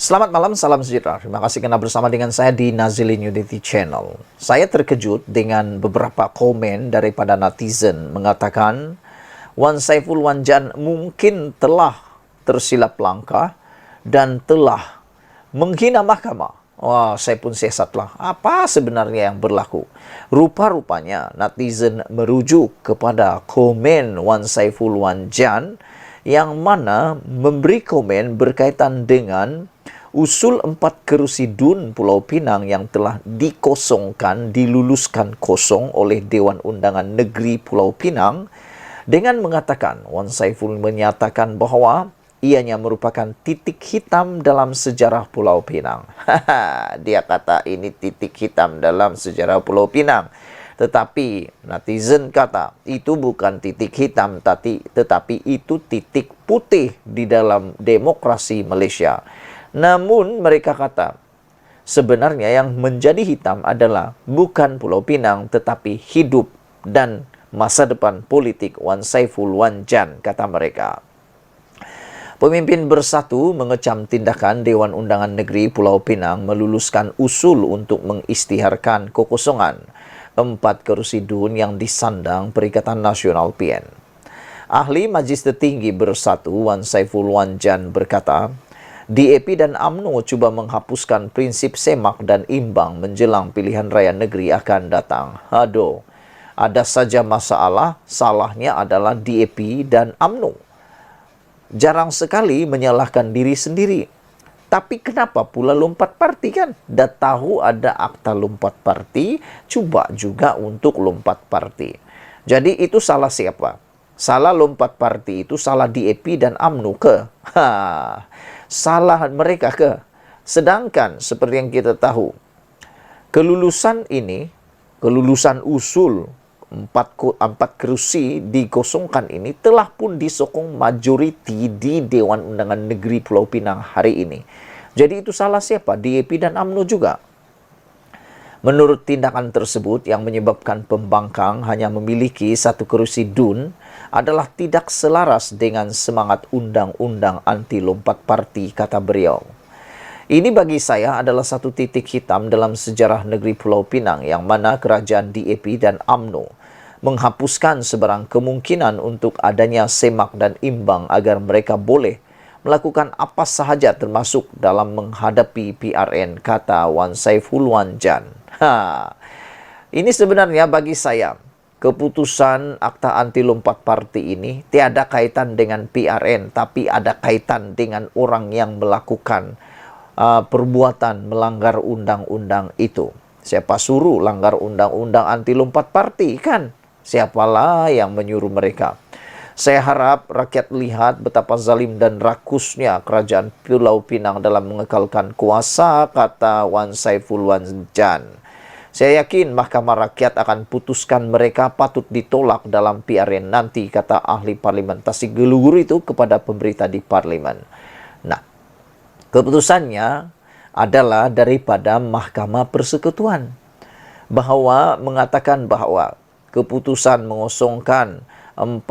Selamat malam, salam sejahtera. Terima kasih karena bersama dengan saya di Nazilin Unity Channel. Saya terkejut dengan beberapa komen daripada netizen mengatakan Wan Saiful Wanjan mungkin telah tersilap langkah dan telah menghina mahkamah. Wah, saya pun sesatlah. Apa sebenarnya yang berlaku? Rupa-rupanya netizen merujuk kepada komen Wan Saiful Wanjan yang mana memberi komen berkaitan dengan usul 4 kerusi DUN Pulau Pinang yang telah dikosongkan, diluluskan kosong oleh Dewan Undangan Negeri Pulau Pinang dengan mengatakan, Wan Saiful menyatakan bahwa ianya merupakan titik hitam dalam sejarah Pulau Pinang. Dia kata ini titik hitam dalam sejarah Pulau Pinang. Tetapi netizen kata itu bukan titik hitam, tetapi itu titik putih di dalam demokrasi Malaysia. Namun mereka kata sebenarnya yang menjadi hitam adalah bukan Pulau Pinang tetapi hidup dan masa depan politik Wan Saiful Wanjan, kata mereka. Pemimpin Bersatu mengecam tindakan Dewan Undangan Negeri Pulau Pinang meluluskan usul untuk mengisytiharkan kekosongan 4 kerusi DUN yang disandang Perikatan Nasional PN. Ahli Majlis Tertinggi Bersatu Wan Saiful Wanjan berkata, DAP dan UMNO cuba menghapuskan prinsip semak dan imbang menjelang pilihan raya negeri akan datang. Aduh, ada saja masalah, salahnya adalah DAP dan UMNO. Jarang sekali menyalahkan diri sendiri. Tapi kenapa pula lompat parti kan? Dah tahu ada akta lompat parti, cuba juga untuk lompat parti. Jadi itu salah siapa? Salah lompat parti itu salah DAP dan UMNO ke? Salah mereka ke? Sedangkan seperti yang kita tahu, kelulusan ini, kelulusan usul 4 kerusi dikosongkan ini telah pun disokong majoriti di Dewan Undangan Negeri Pulau Pinang hari ini. Jadi itu salah siapa? DAP dan UMNO juga. Menurut tindakan tersebut yang menyebabkan pembangkang hanya memiliki 1 kerusi DUN adalah tidak selaras dengan semangat undang-undang anti lompat parti, kata beliau. Ini bagi saya adalah satu titik hitam dalam sejarah negeri Pulau Pinang yang mana kerajaan DAP dan UMNO menghapuskan sebarang kemungkinan untuk adanya semak dan imbang agar mereka boleh melakukan apa sahaja termasuk dalam menghadapi PRN, kata Wan Saiful Wanjan. Ini sebenarnya bagi saya keputusan akta anti lompat parti ini tiada kaitan dengan PRN, tapi ada kaitan dengan orang yang melakukan perbuatan melanggar undang-undang itu. Siapa suruh langgar undang-undang anti lompat parti kan? Siapalah yang menyuruh mereka? Saya harap rakyat lihat betapa zalim dan rakusnya kerajaan Pulau Pinang dalam mengekalkan kuasa, kata Wan Saiful Wanjan. Saya yakin Mahkamah Rakyat akan putuskan mereka patut ditolak dalam PRN nanti, kata ahli parlimentasi gelugur itu kepada pemberita di parlimen. Nah, keputusannya adalah daripada Mahkamah Persekutuan, bahwa mengatakan bahwa keputusan mengosongkan 4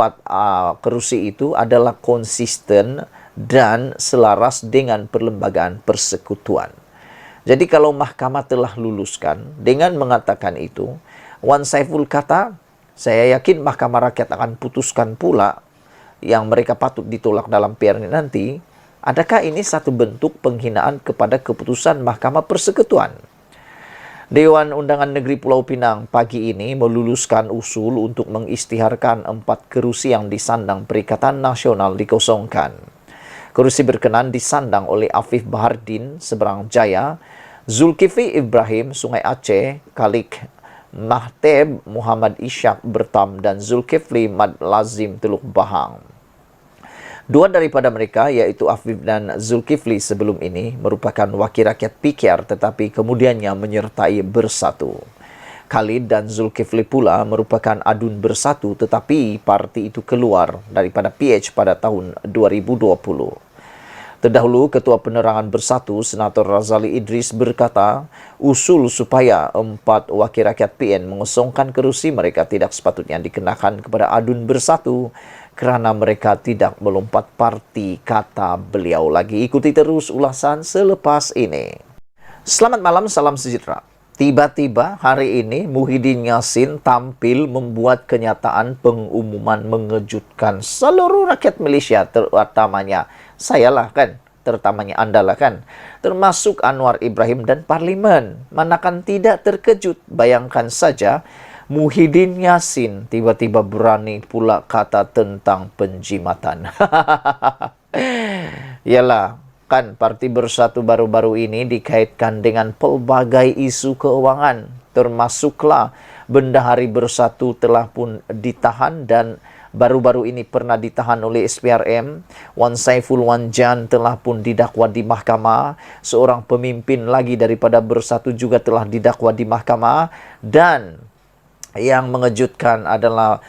kerusi itu adalah konsisten dan selaras dengan perlembagaan persekutuan. Jadi kalau mahkamah telah luluskan dengan mengatakan itu, Wan Saiful kata, saya yakin Mahkamah Rakyat akan putuskan pula yang mereka patut ditolak dalam PRN nanti. Adakah ini satu bentuk penghinaan kepada keputusan Mahkamah Persekutuan? Dewan Undangan Negeri Pulau Pinang pagi ini meluluskan usul untuk mengisytiharkan 4 kerusi yang disandang Perikatan Nasional dikosongkan. Kerusi berkenan disandang oleh Afif Bahardin, Seberang Jaya, Zulkifli Ibrahim, Sungai Aceh, Kalik Mahteb, Muhammad Ishak, Bertam, dan Zulkifli Mad Lazim, Teluk Bahang. 2 daripada mereka, yaitu Afif dan Zulkifli sebelum ini, merupakan wakil rakyat PKR tetapi kemudiannya menyertai Bersatu. Khalid dan Zulkifli pula merupakan adun Bersatu tetapi parti itu keluar daripada PH pada tahun 2020. Terdahulu, Ketua Penerangan Bersatu, Senator Razali Idris berkata, usul supaya 4 wakil rakyat PN mengosongkan kerusi mereka tidak sepatutnya dikenakan kepada adun Bersatu kerana mereka tidak melompat parti, kata beliau lagi. Ikuti terus ulasan selepas ini. Selamat malam, salam sejahtera. Tiba-tiba hari ini Muhyiddin Yassin tampil membuat kenyataan pengumuman mengejutkan seluruh rakyat Malaysia, terutamanya sayalah kan, terutamanya Anda lah kan, termasuk Anwar Ibrahim dan Parlimen. Manakan tidak terkejut, bayangkan saja Muhyiddin Yassin tiba-tiba berani pula kata tentang penjimatan. Yalah, kan Parti Bersatu baru-baru ini dikaitkan dengan pelbagai isu keuangan, termasuklah Bendahari Bersatu telah pun ditahan dan baru-baru ini pernah ditahan oleh SPRM. Wan Saiful Wan Jan telah pun didakwa di mahkamah. Seorang pemimpin lagi daripada Bersatu juga telah didakwa di mahkamah. Dan yang mengejutkan adalah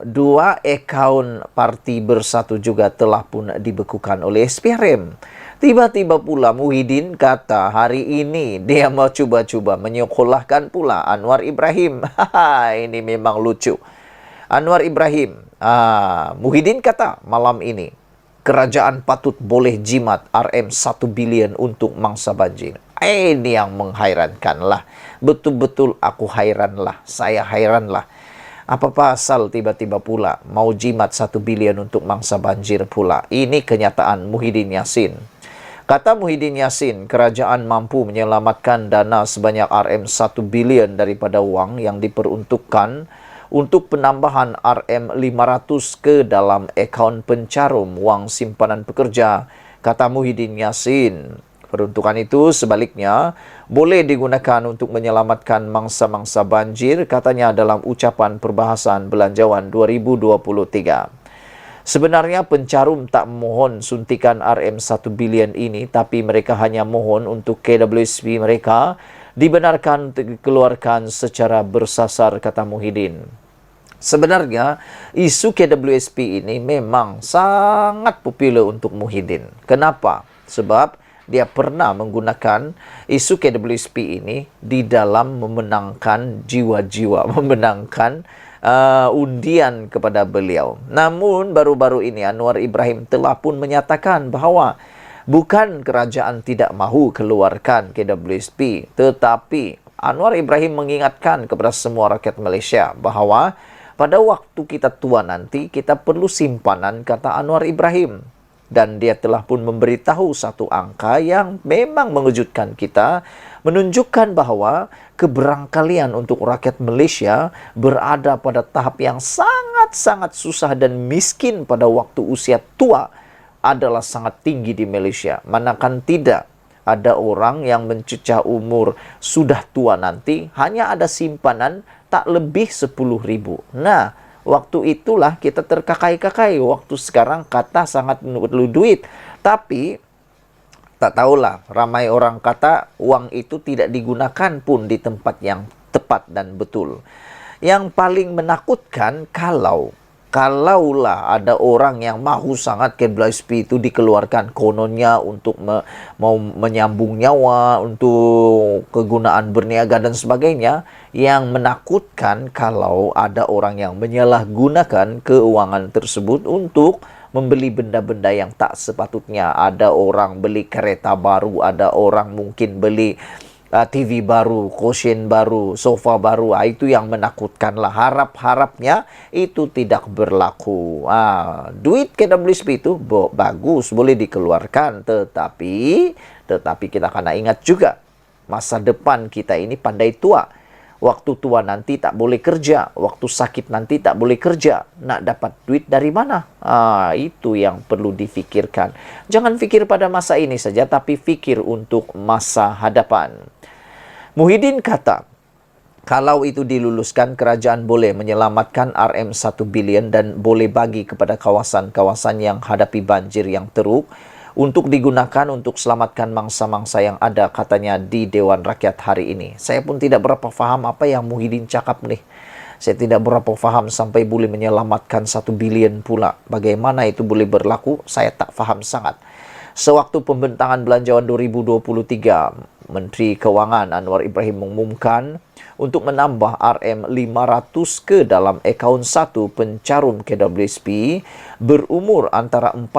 dua akaun Parti Bersatu juga telah pun dibekukan oleh SPRM. Tiba-tiba pula Muhyiddin kata hari ini dia mau cuba-cuba menyekolahkan pula Anwar Ibrahim. Ini memang lucu. Anwar Ibrahim, Muhyiddin kata malam ini, kerajaan patut boleh jimat RM1 bilion untuk mangsa banjir. Ini yang menghairankan lah. Betul-betul aku hairan lah. Saya hairan lah. Apa pasal tiba-tiba pula mau jimat 1 bilion untuk mangsa banjir pula? Ini kenyataan Muhyiddin Yassin. Kata Muhyiddin Yassin, kerajaan mampu menyelamatkan dana sebanyak RM1 bilion daripada wang yang diperuntukkan untuk penambahan RM500 ke dalam akaun pencarum wang simpanan pekerja, kata Muhyiddin Yassin. Peruntukan itu sebaliknya boleh digunakan untuk menyelamatkan mangsa-mangsa banjir, katanya dalam ucapan perbahasan Belanjawan 2023. Sebenarnya pencarum tak mohon suntikan RM1 bilion ini, tapi mereka hanya mohon untuk KWSP mereka dibenarkan untuk dikeluarkan secara bersasar, kata Muhyiddin. Sebenarnya, isu KWSP ini memang sangat popular untuk Muhyiddin. Kenapa? Sebab dia pernah menggunakan isu KWSP ini di dalam memenangkan jiwa-jiwa, memenangkan undian kepada beliau. Namun, baru-baru ini Anwar Ibrahim telah pun menyatakan bahawa bukan kerajaan tidak mahu keluarkan KWSP, tetapi Anwar Ibrahim mengingatkan kepada semua rakyat Malaysia bahawa pada waktu kita tua nanti, kita perlu simpanan, kata Anwar Ibrahim. Dan dia telah pun memberitahu satu angka yang memang mengejutkan kita, menunjukkan bahawa keberangkalian untuk rakyat Malaysia berada pada tahap yang sangat-sangat susah dan miskin pada waktu usia tua adalah sangat tinggi di Malaysia. Manakan tidak ada orang yang mencecah umur sudah tua nanti, hanya ada simpanan tak lebih 10,000. Nah, waktu itulah kita terkakai-kakai. Waktu sekarang kata sangat perlu duit. Tapi, tak tahulah, ramai orang kata wang itu tidak digunakan pun di tempat yang tepat dan betul. Yang paling menakutkan kalaulah ada orang yang mahu sangat KWSP itu dikeluarkan kononnya untuk mau menyambung nyawa, untuk kegunaan berniaga dan sebagainya. Yang menakutkan kalau ada orang yang menyalahgunakan keuangan tersebut untuk membeli benda-benda yang tak sepatutnya. Ada orang beli kereta baru, ada orang mungkin beli TV baru, cushion baru, sofa baru. Itu yang menakutkanlah. Harap-harapnya itu tidak berlaku. Duit KWSP itu bagus, boleh dikeluarkan. Tetapi kita kena ingat juga, masa depan kita ini pandai tua. Waktu tua nanti tak boleh kerja. Waktu sakit nanti tak boleh kerja. Nak dapat duit dari mana? Itu yang perlu difikirkan. Jangan fikir pada masa ini saja, tapi fikir untuk masa hadapan. Muhyiddin kata, kalau itu diluluskan, kerajaan boleh menyelamatkan RM1 bilion dan boleh bagi kepada kawasan-kawasan yang hadapi banjir yang teruk untuk digunakan untuk selamatkan mangsa-mangsa yang ada, katanya di Dewan Rakyat hari ini. Saya pun tidak berapa faham apa yang Muhyiddin cakap nih. Saya tidak berapa faham sampai boleh menyelamatkan 1 bilion pula. Bagaimana itu boleh berlaku, saya tak faham sangat. Sewaktu pembentangan Belanjawan 2023, Menteri Kewangan Anwar Ibrahim mengumumkan untuk menambah RM500 ke dalam akaun satu pencarum KWSP berumur antara 40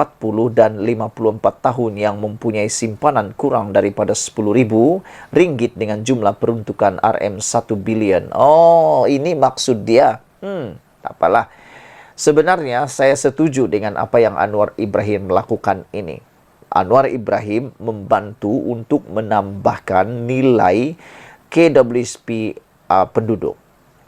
dan 54 tahun yang mempunyai simpanan kurang daripada RM10,000 dengan jumlah peruntukan RM1 bilion. Oh, ini maksud dia. Tak apalah. Sebenarnya saya setuju dengan apa yang Anwar Ibrahim lakukan ini. Anwar Ibrahim membantu untuk menambahkan nilai KWSP penduduk.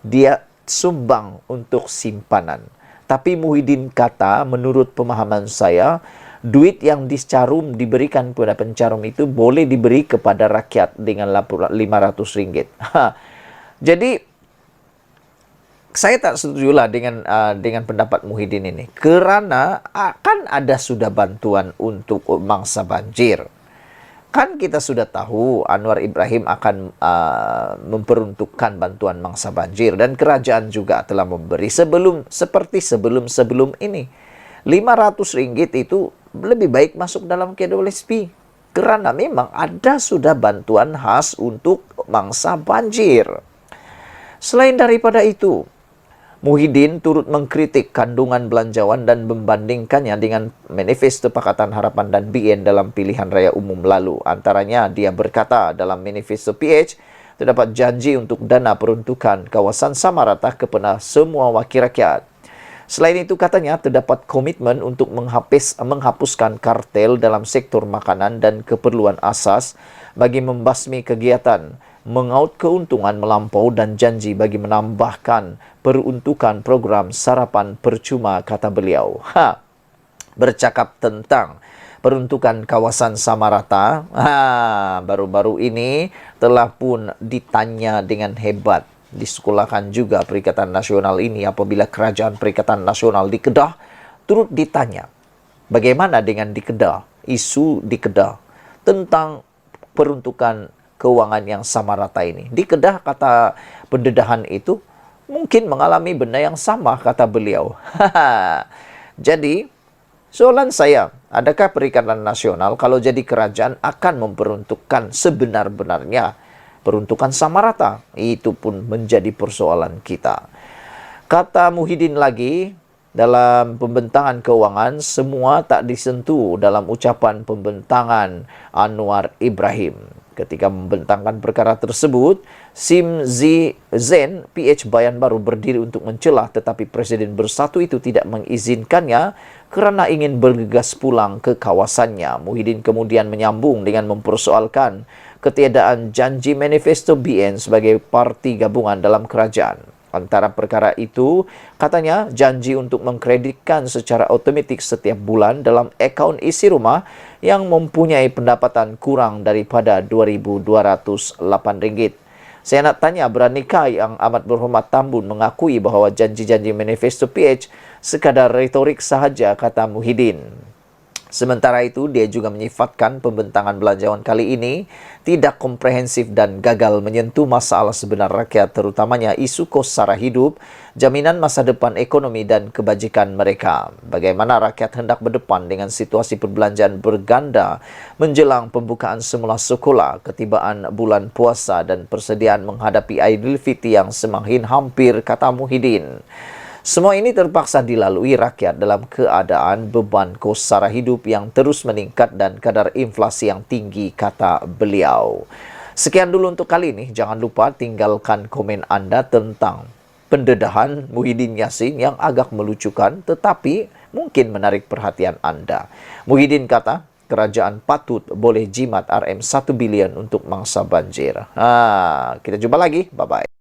Dia sumbang untuk simpanan. Tapi Muhyiddin kata, menurut pemahaman saya, duit yang dicarum diberikan kepada pencarum itu boleh diberi kepada rakyat dengan RM500. Jadi saya tak setujulah dengan pendapat Muhyiddin ini, kerana kan ada sudah bantuan untuk mangsa banjir. Kan kita sudah tahu Anwar Ibrahim akan memperuntukkan bantuan mangsa banjir, dan kerajaan juga telah memberi seperti sebelum ini. RM500 itu lebih baik masuk dalam KWSP, kerana memang ada sudah bantuan khas untuk mangsa banjir. Selain daripada itu, Muhyiddin turut mengkritik kandungan belanjawan dan membandingkannya dengan Manifesto Pakatan Harapan dan BN dalam pilihan raya umum lalu. Antaranya, dia berkata dalam Manifesto PH, terdapat janji untuk dana peruntukan kawasan sama rata kepada semua wakil rakyat. Selain itu, katanya terdapat komitmen untuk menghapuskan kartel dalam sektor makanan dan keperluan asas bagi membasmi kegiatan, mengaut keuntungan melampau dan janji bagi menambahkan peruntukan program sarapan percuma, kata beliau. Bercakap tentang peruntukan kawasan sama rata, baru-baru ini telah pun ditanya dengan hebat. Disekolahkan juga Perikatan Nasional ini apabila Kerajaan Perikatan Nasional di Kedah turut ditanya, bagaimana dengan di Kedah, isu di Kedah tentang peruntukan keuangan yang sama rata ini. Di Kedah, kata pendedahan itu, mungkin mengalami benda yang sama, kata beliau. Jadi, soalan saya, adakah Perikatan Nasional kalau jadi kerajaan akan memperuntukkan sebenar-benarnya peruntukan sama rata? Itu pun menjadi persoalan kita. Kata Muhyiddin lagi, dalam pembentangan keuangan, semua tak disentuh dalam ucapan pembentangan Anwar Ibrahim. Ketika membentangkan perkara tersebut, Sim Zen PH Bayan Baru berdiri untuk mencelah, tetapi Presiden Bersatu itu tidak mengizinkannya kerana ingin bergegas pulang ke kawasannya. Muhyiddin kemudian menyambung dengan mempersoalkan ketiadaan janji Manifesto BN sebagai parti gabungan dalam kerajaan. Antara perkara itu, katanya janji untuk mengkreditkan secara otomatik setiap bulan dalam akaun isi rumah yang mempunyai pendapatan kurang daripada RM2,208. Saya nak tanya, beranikah Yang Amat Berhormat Tambun mengakui bahawa janji-janji Manifesto PH sekadar retorik sahaja, kata Muhyiddin. Sementara itu, dia juga menyifatkan pembentangan belanjawan kali ini tidak komprehensif dan gagal menyentuh masalah sebenar rakyat, terutamanya isu kos sara hidup, jaminan masa depan ekonomi dan kebajikan mereka. Bagaimana rakyat hendak berdepan dengan situasi perbelanjaan berganda menjelang pembukaan semula sekolah, ketibaan bulan puasa dan persediaan menghadapi Aidilfitri yang semakin hampir, kata Muhyiddin. Semua ini terpaksa dilalui rakyat dalam keadaan beban kos sara hidup yang terus meningkat dan kadar inflasi yang tinggi, kata beliau. Sekian dulu untuk kali ini. Jangan lupa tinggalkan komen anda tentang pendedahan Muhyiddin Yassin yang agak melucukan tetapi mungkin menarik perhatian anda. Muhyiddin kata, kerajaan patut boleh jimat RM1 bilion untuk mangsa banjir. Kita jumpa lagi. Bye-bye.